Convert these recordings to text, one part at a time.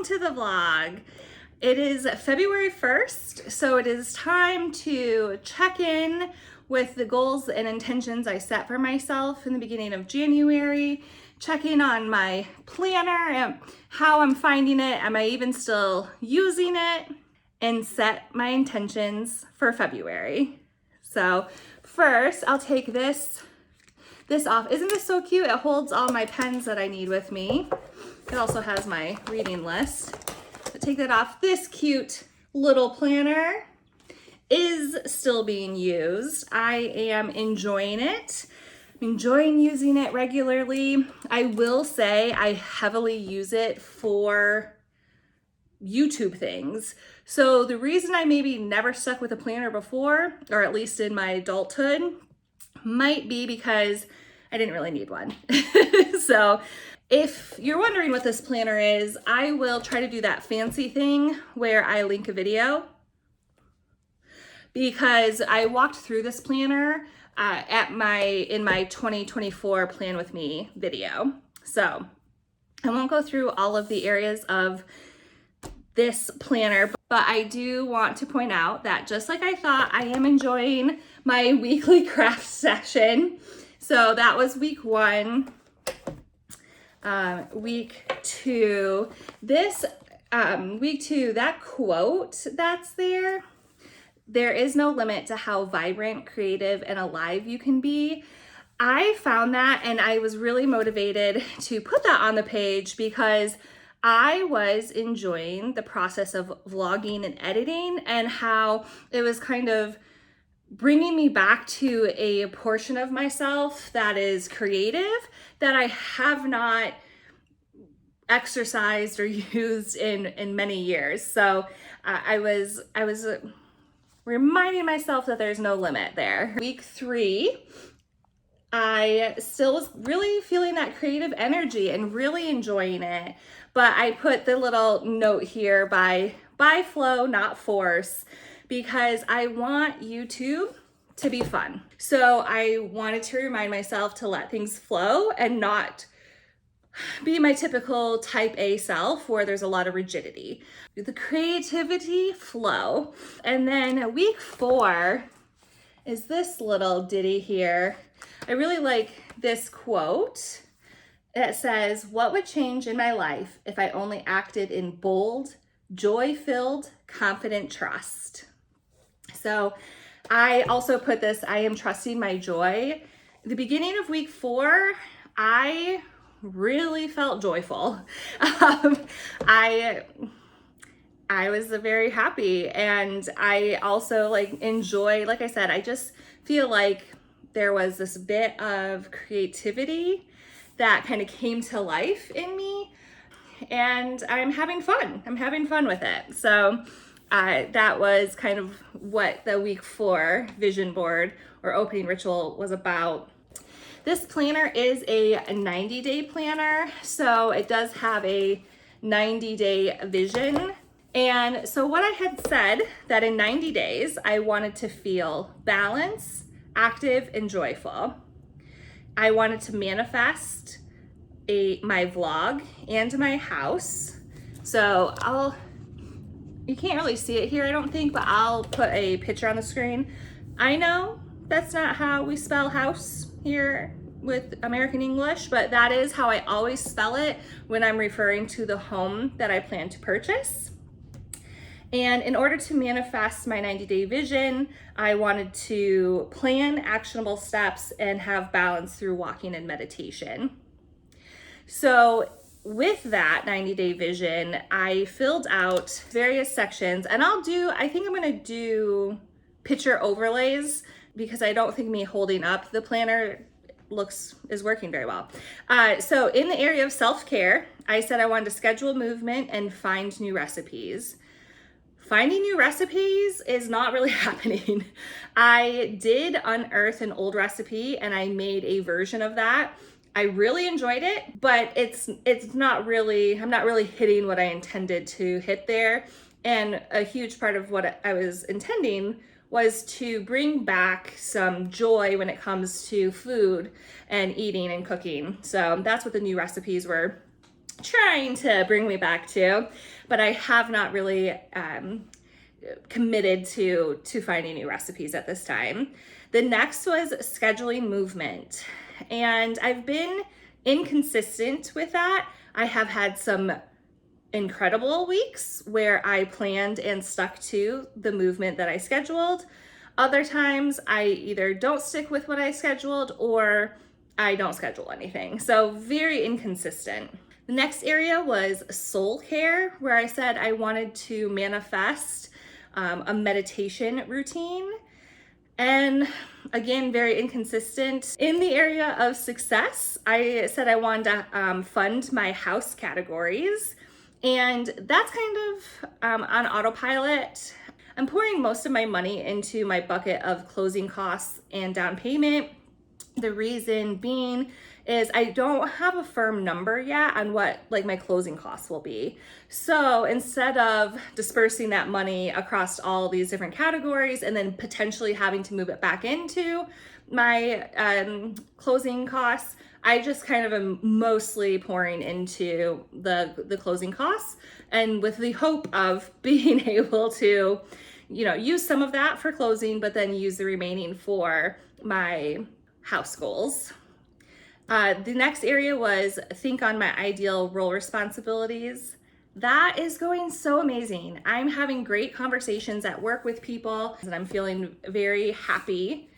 to the vlog. It is February 1st, so it is time to check in with the goals and intentions I set for myself in the beginning of January, check in on my planner and how I'm finding it, am I even still using it, and set my intentions for February. So first, I'll take this off. Isn't this so cute? It holds all my pens that I need with me. It also has my reading list. So take that off. This cute little planner is still being used. I am enjoying it. I'm enjoying using it regularly. I will say I heavily use it for YouTube things. So the reason I maybe never stuck with a planner before, or at least in my adulthood, might be because I didn't really need one. So if you're wondering what this planner is, I will try to do that fancy thing where I link a video, because I walked through this planner in my 2024 Plan With Me video. So I won't go through all of the areas of this planner, but I do want to point out that just like I thought, I am enjoying my weekly craft session. So that was week 1. Week 2, week 2, that quote that's there is no limit to how vibrant, creative, and alive you can be. I found that, and I was really motivated to put that on the page because I was enjoying the process of vlogging and editing, and how it was kind of bringing me back to a portion of myself that is creative that I have not exercised or used in many years. So I was reminding myself that there's no limit there. Week 3, I still was really feeling that creative energy and really enjoying it. But I put the little note here by flow, not force, because I want YouTube to be fun. So I wanted to remind myself to let things flow and not be my typical type A self where there's a lot of rigidity. The creativity flow. And then week 4 is this little ditty here. I really like this quote. It says, "What would change in my life if I only acted in bold, joy-filled, confident trust?" So I also put this, I am trusting my joy. The beginning of week 4, I really felt joyful. I was very happy, and I also enjoy, like I said, I just feel like there was this bit of creativity that kind of came to life in me, and I'm having fun. I'm having fun with it. So that was kind of what the week 4 vision board or opening ritual was about. This planner is a 90-day planner, so it does have a 90-day vision. And so what I had said that in 90 days, I wanted to feel balanced, active, and joyful. I wanted to manifest my vlog and my house. So you can't really see it here, I don't think, but I'll put a picture on the screen. I know that's not how we spell house here with American English, but that is how I always spell it when I'm referring to the home that I plan to purchase. And in order to manifest my 90-day vision, I wanted to plan actionable steps and have balance through walking and meditation. So with that 90-day vision, I filled out various sections, and I think I'm gonna do picture overlays because I don't think me holding up the planner is working very well. So in the area of self-care, I said I wanted to schedule movement and find new recipes. Finding new recipes is not really happening. I did unearth an old recipe and I made a version of that. I really enjoyed it, but I'm not really hitting what I intended to hit there. And a huge part of what I was intending was to bring back some joy when it comes to food and eating and cooking. So that's what the new recipes were trying to bring me back to, but I have not really committed to finding new recipes at this time. The next was scheduling movement, and I've been inconsistent with that. I have had some incredible weeks where I planned and stuck to the movement that I scheduled. Other times I either don't stick with what I scheduled or I don't schedule anything. So very inconsistent. The next area was soul care, where I said I wanted to manifest a meditation routine. And again, very inconsistent. In the area of success, I said I wanted to fund my house categories. And that's kind of on autopilot. I'm pouring most of my money into my bucket of closing costs and down payment. The reason being is I don't have a firm number yet on what like my closing costs will be. So instead of dispersing that money across all these different categories and then potentially having to move it back into my closing costs, I just kind of am mostly pouring into the closing costs, and with the hope of being able to, use some of that for closing, but then use the remaining for my house goals. The next area was think on my ideal role responsibilities. That is going so amazing. I'm having great conversations at work with people, and I'm feeling very happy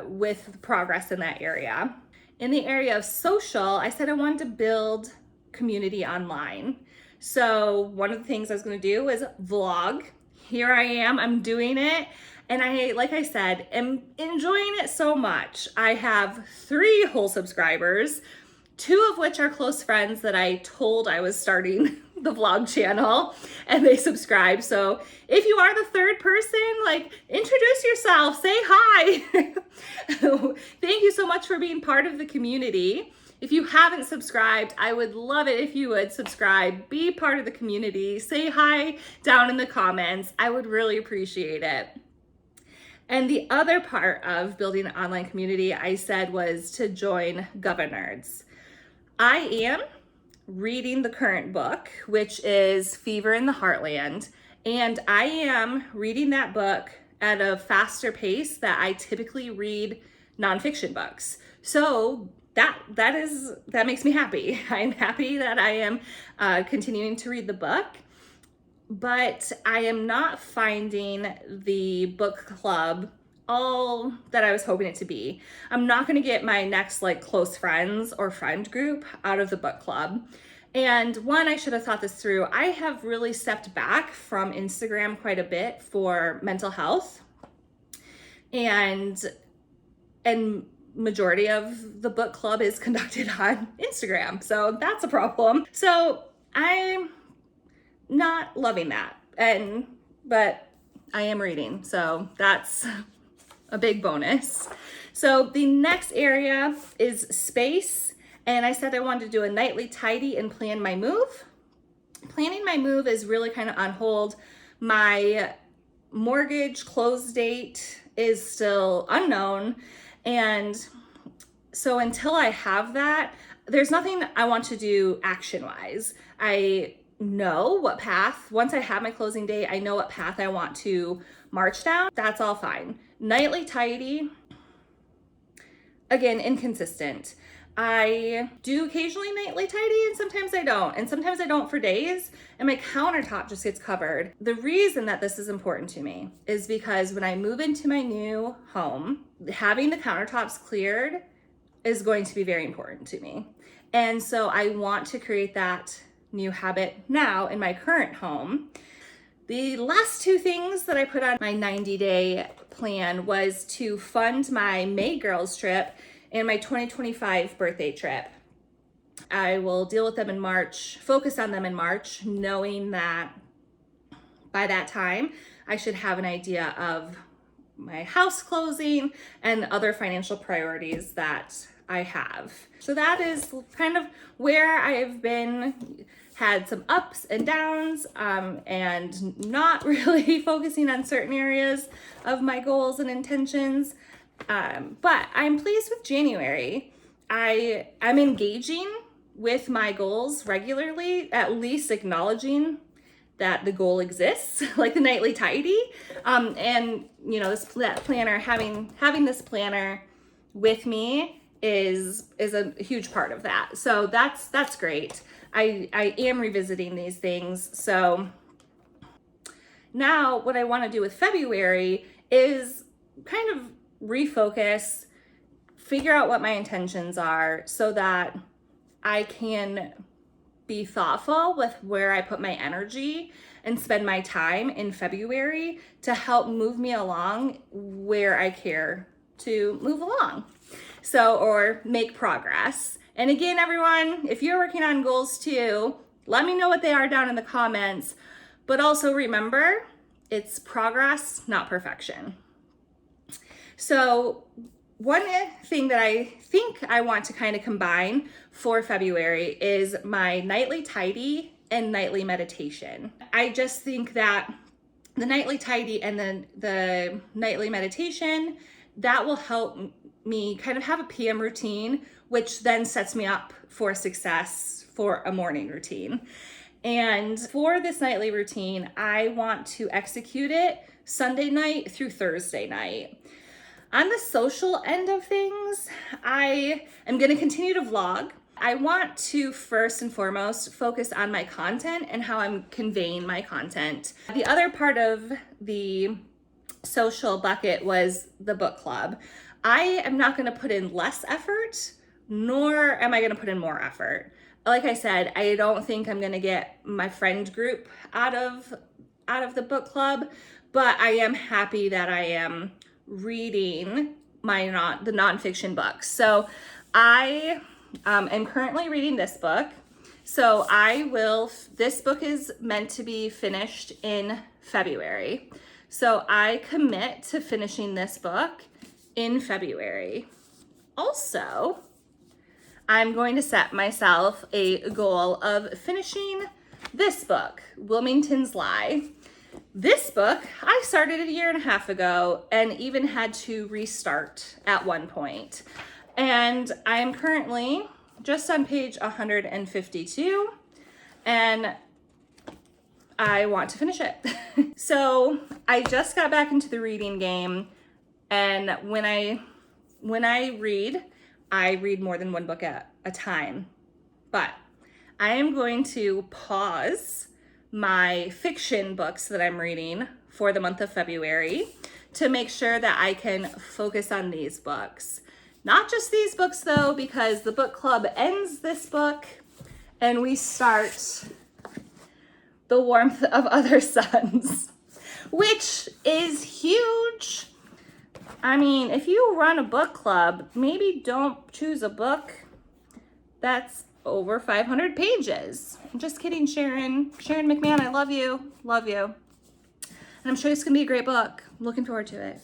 with progress in that area. In the area of social, I said I wanted to build community online. So one of the things I was going to do was vlog. Here I am, I'm doing it. And like I said, am enjoying it so much. I have 3 whole subscribers, 2 of which are close friends that I told I was starting the vlog channel, and they subscribe. So if you are the 3rd person, introduce yourself, say hi. Thank you so much for being part of the community. If you haven't subscribed, I would love it if you would subscribe, be part of the community, say hi down in the comments. I would really appreciate it. And the other part of building an online community, I said, was to join Governords. I am reading the current book, which is Fever in the Heartland, and I am reading that book at a faster pace that I typically read nonfiction books. So that makes me happy. I'm happy that I am continuing to read the book. But I am not finding the book club all that I was hoping it to be. I'm not going to get my next close friends or friend group out of the book club. And one, I should have thought this through. I have really stepped back from Instagram quite a bit for mental health. And majority of the book club is conducted on Instagram. So that's a problem. So I'm not loving that, but I am reading, so that's a big bonus. So the next area is space, and I said I wanted to do a nightly tidy and plan my move. Planning my move is really kind of on hold. My mortgage close date is still unknown, and so until I have that, there's nothing I want to do action-wise. I know what path, once I have my closing date, I know what path I want to march down. That's all fine. Nightly tidy, again, inconsistent. I do occasionally nightly tidy, and sometimes I don't. And sometimes I don't for days, and my countertop just gets covered. The reason that this is important to me is because when I move into my new home, having the countertops cleared is going to be very important to me. And so I want to create that new habit now in my current home. The last 2 things that I put on my 90-day plan was to fund my May girls trip and my 2025 birthday trip. I will deal with them in March, focus on them in March, knowing that by that time I should have an idea of my house closing and other financial priorities that I have. So that is kind of where I've been, had some ups and downs, and not really focusing on certain areas of my goals and intentions. But I'm pleased with January. I'm engaging with my goals regularly, at least acknowledging that the goal exists, like the nightly tidy. And you know, that planner, having this planner with me is a huge part of that. So that's great. I am revisiting these things. So now what I want to do with February is kind of refocus, figure out what my intentions are so that I can be thoughtful with where I put my energy and spend my time in February to help move me along where I care to move along. So, or make progress. And again, everyone, if you're working on goals too, let me know what they are down in the comments. But also remember, it's progress, not perfection. So one thing that I think I want to kind of combine for February is my nightly tidy and nightly meditation. I just think that the nightly tidy and then the nightly meditation, that will help me kind of have a PM routine, which then sets me up for success for a morning routine. And for this nightly routine, I want to execute it Sunday night through Thursday night. On the social end of things, I am going to continue to vlog. I want to first and foremost focus on my content and how I'm conveying my content. The other part of the social bucket was the book club. I am not going to put in less effort, nor am I going to put in more effort. Like I said, I don't think I'm going to get my friend group out of the book club, but I am happy that I am reading the nonfiction books. So I am currently reading this book. So this book is meant to be finished in February. So I commit to finishing this book in February. Also, I'm going to set myself a goal of finishing this book, Wilmington's Lie. This book, I started a year and a half ago and even had to restart at one point. And I am currently just on page 152 and I want to finish it. So I just got back into the reading game, and when I read more than one book at a time. But I am going to pause my fiction books that I'm reading for the month of February to make sure that I can focus on these books. Not just these books though, because the book club ends this book and we start The Warmth of Other Suns, which is huge. I mean, if you run a book club, maybe don't choose a book that's over 500 pages. I'm just kidding, Sharon. Sharon McMahon, I love you. Love you. And I'm sure it's going to be a great book. I'm looking forward to it.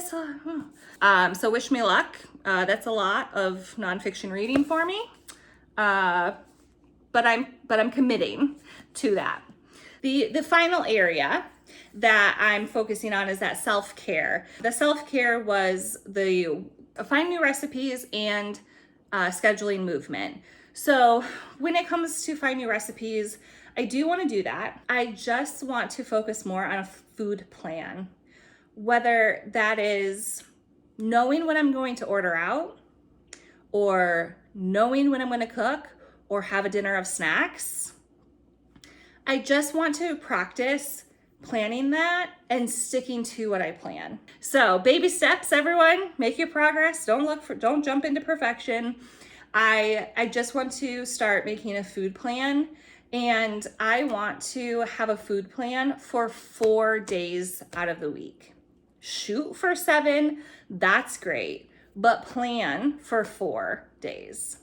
So wish me luck. That's a lot of nonfiction reading for me. But I'm committing to that. The final area that I'm focusing on is that self-care. The self-care was find new recipes and scheduling movement. So when it comes to find new recipes, I do want to do that. I just want to focus more on a food plan, whether that is knowing when I'm going to order out or knowing when I'm going to cook or have a dinner of snacks. I just want to practice planning that and sticking to what I plan. So baby steps, everyone, make your progress. Don't jump into perfection. I just want to start making a food plan, and I want to have a food plan for 4 days out of the week. Shoot for 7, that's great, but plan for 4 days.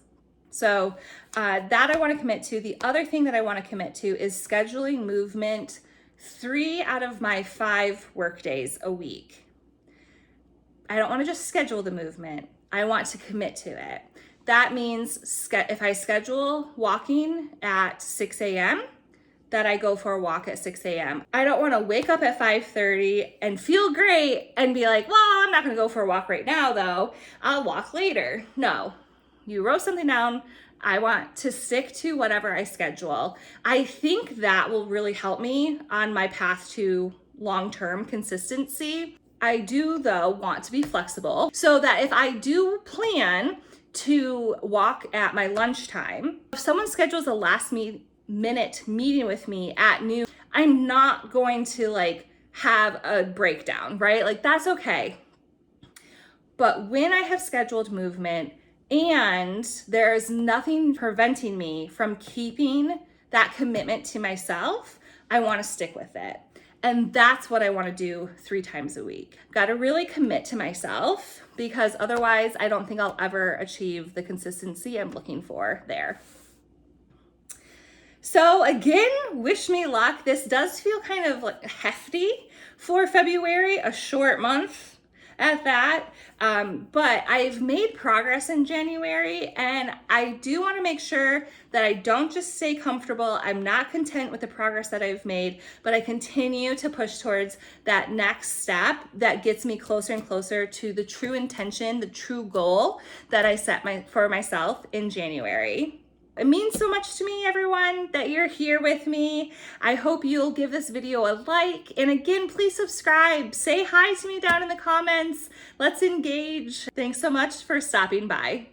So that I want to commit to. The other thing that I want to commit to is scheduling movement 3 out of my 5 work days a week. I don't want to just schedule the movement. I want to commit to it. That means if I schedule walking at 6 a.m., that I go for a walk at 6 a.m. I don't want to wake up at 5:30 and feel great and be like, well, I'm not going to go for a walk right now, though. I'll walk later. No, you wrote something down I want to stick to whatever I schedule. I think that will really help me on my path to long-term consistency. I do, though, want to be flexible so that if I do plan to walk at my lunchtime, if someone schedules a minute meeting with me at noon, I'm not going to like have a breakdown, right? Like that's okay. But when I have scheduled movement and there's nothing preventing me from keeping that commitment to myself, I want to stick with it. And that's what I want to do 3 times a week. Got to really commit to myself because otherwise I don't think I'll ever achieve the consistency I'm looking for there. So again, wish me luck. This does feel kind of like hefty for February, a short month at that. But I've made progress in January and I do want to make sure that I don't just stay comfortable. I'm not content with the progress that I've made, but I continue to push towards that next step that gets me closer and closer to the true intention, the true goal that I set for myself in January. It means so much to me, everyone, that you're here with me. I hope you'll give this video a like. And again, please subscribe. Say hi to me down in the comments. Let's engage. Thanks so much for stopping by.